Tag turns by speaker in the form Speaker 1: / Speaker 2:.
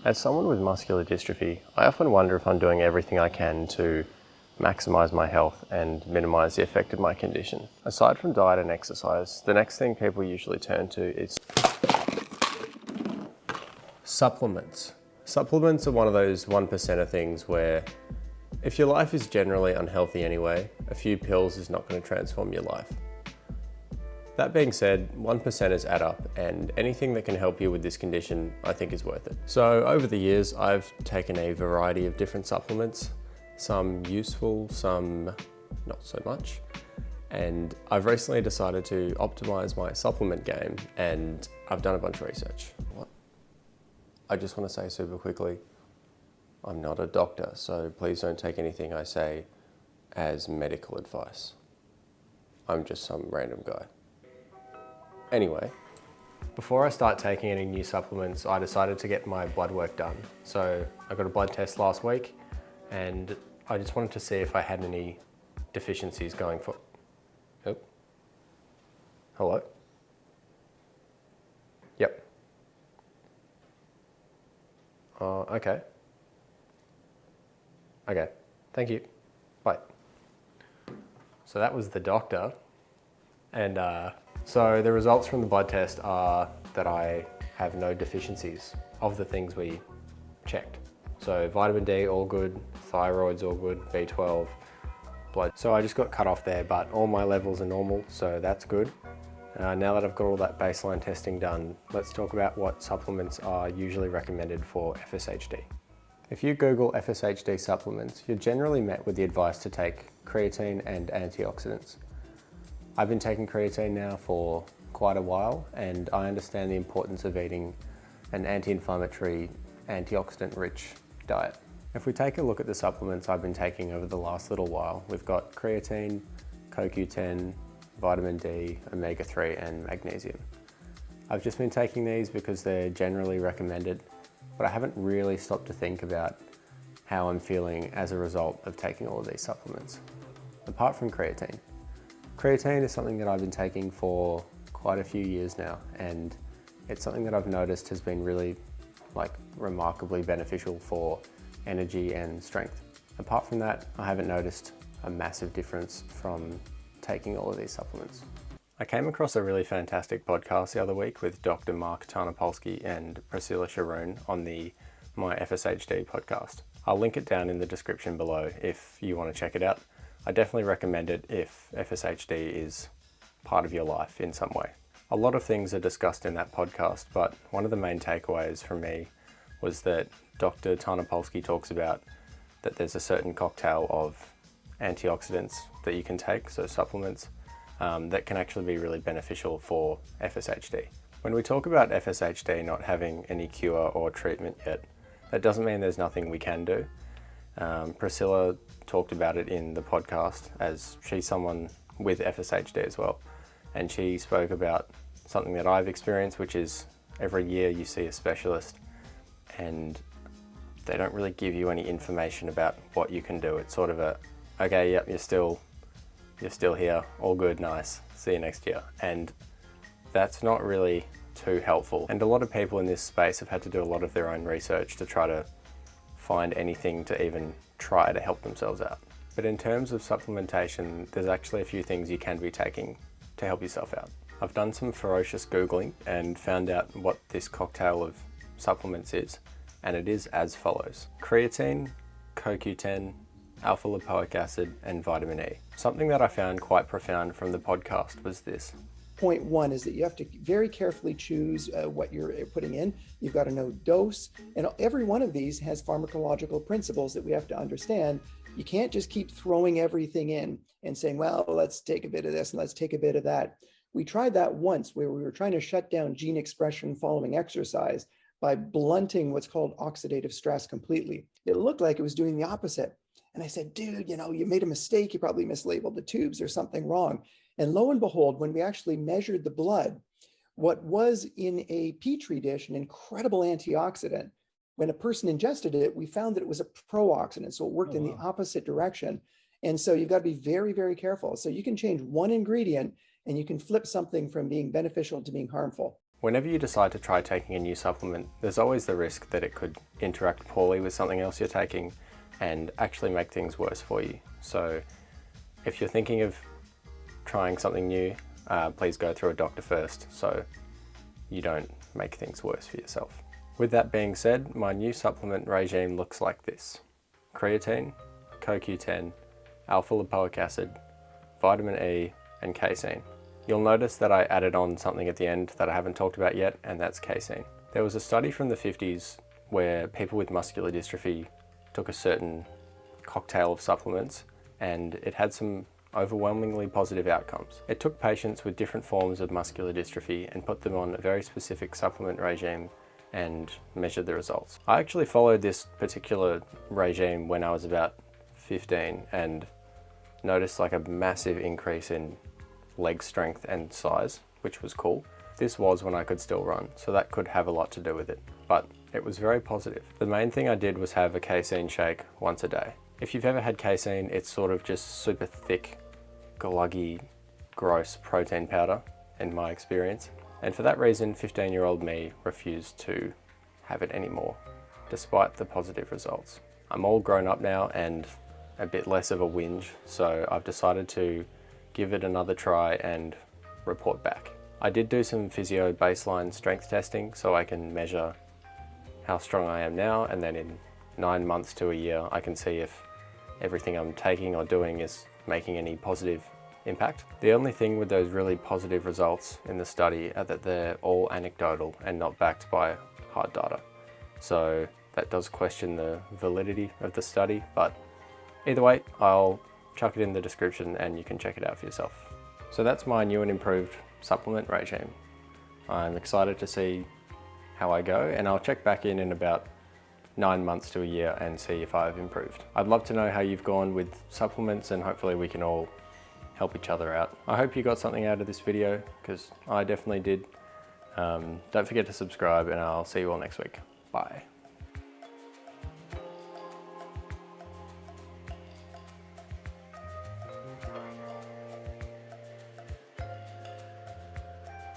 Speaker 1: As someone with muscular dystrophy, I often wonder if I'm doing everything I can to maximise my health and minimise the effect of my condition. Aside from diet and exercise, the next thing people usually turn to is supplements. Supplements are one of those 1% of things where if your life is generally unhealthy anyway, a few pills is not going to transform your life. That being said, 1%ers add up, and anything that can help you with this condition I think is worth it. So over the years I've taken a variety of different supplements, some useful, some not so much, and I've recently decided to optimize my supplement game, and I've done a bunch of research. I just want to say super quickly, I'm not a doctor, so please don't take anything I say as medical advice. I'm just some random guy. Anyway, before I start taking any new supplements, I decided to get my blood work done. So I got a blood test last week, and I just wanted to see if I had any deficiencies going for... Oh. Hello? Yep. Okay. Okay, thank you. Bye. So that was the doctor, and so the results from the blood test are that I have no deficiencies of the things we checked. So vitamin D, all good, thyroid's all good, B12, blood. So I just got cut off there, but all my levels are normal, so that's good. Now that I've got all that baseline testing done, let's talk about what supplements are usually recommended for FSHD. If you Google FSHD supplements, you're generally met with the advice to take creatine and antioxidants. I've been taking creatine now for quite a while, and I understand the importance of eating an anti-inflammatory, antioxidant-rich diet. If we take a look at the supplements I've been taking over the last little while, we've got creatine, CoQ10, vitamin D, omega-3 and magnesium. I've just been taking these because they're generally recommended, but I haven't really stopped to think about how I'm feeling as a result of taking all of these supplements. Apart from creatine. Creatine is something that I've been taking for quite a few years now, and it's something that I've noticed has been really remarkably beneficial for energy and strength. Apart from that, I haven't noticed a massive difference from taking all of these supplements. I came across a really fantastic podcast the other week with Dr. Mark Tarnopolsky and Priscilla Sharoon on the My FSHD podcast. I'll link it down in the description below if you want to check it out. I definitely recommend it if FSHD is part of your life in some way. A lot of things are discussed in that podcast, but one of the main takeaways from me was that Dr. Tarnopolsky talks about that there's a certain cocktail of antioxidants that you can take, so supplements, that can actually be really beneficial for FSHD. When we talk about FSHD not having any cure or treatment yet, that doesn't mean there's nothing we can do. Priscilla talked about it in the podcast as she's someone with FSHD as well. And she spoke about something that I've experienced, which is every year you see a specialist and they don't really give you any information about what you can do. It's sort of okay, yep, you're still here, all good, nice, see you next year. And that's not really too helpful. And a lot of people in this space have had to do a lot of their own research to try to find anything to even try to help themselves out. But in terms of supplementation, there's actually a few things you can be taking to help yourself out. I've done some ferocious Googling and found out what this cocktail of supplements is, and it is as follows: creatine, CoQ10, alpha lipoic acid, and vitamin E. Something that I found quite profound from the podcast was this.
Speaker 2: Point one is that you have to very carefully choose what you're putting in. You've got to know dose, and every one of these has pharmacological principles that we have to understand. You can't just keep throwing everything in and saying, well, let's take a bit of this and let's take a bit of that. We tried that once where we were trying to shut down gene expression following exercise by blunting what's called oxidative stress completely. It looked like it was doing the opposite. And I said, dude, you made a mistake. You probably mislabeled the tubes. There's something wrong. And lo and behold, when we actually measured the blood, what was in a Petri dish, an incredible antioxidant, when a person ingested it, we found that it was a pro-oxidant. So it worked in the opposite direction. And so you've got to be very, very careful. So you can change one ingredient and you can flip something from being beneficial to being harmful.
Speaker 1: Whenever you decide to try taking a new supplement, there's always the risk that it could interact poorly with something else you're taking and actually make things worse for you. So if you're thinking of trying something new, please go through a doctor first so you don't make things worse for yourself. With that being said, my new supplement regime looks like this: creatine, CoQ10, alpha-lipoic acid, vitamin E, and casein. You'll notice that I added on something at the end that I haven't talked about yet, and that's casein. There was a study from the 50s where people with muscular dystrophy took a certain cocktail of supplements, and it had some overwhelmingly positive outcomes. It took patients with different forms of muscular dystrophy and put them on a very specific supplement regime and measured the results. I actually followed this particular regime when I was about 15 and noticed like a massive increase in leg strength and size, which was cool. This was when I could still run, so that could have a lot to do with it, but it was very positive. The main thing I did was have a casein shake once a day. If you've ever had casein, it's sort of just super thick, gluggy, gross protein powder in my experience. And for that reason, 15-year-old me refused to have it anymore, despite the positive results. I'm all grown up now and a bit less of a whinge, so I've decided to give it another try and report back. I did do some physio baseline strength testing so I can measure how strong I am now, and then in 9 months to a year I can see if everything I'm taking or doing is making any positive impact. The only thing with those really positive results in the study are that they're all anecdotal and not backed by hard data. So that does question the validity of the study, but either way, I'll chuck it in the description and you can check it out for yourself. So that's my new and improved supplement regime. I'm excited to see how I go, and I'll check back in about 9 months to a year and see if I've improved. I'd love to know how you've gone with supplements, and hopefully we can all help each other out. I hope you got something out of this video, because I definitely did. Don't forget to subscribe, and I'll see you all next week. Bye.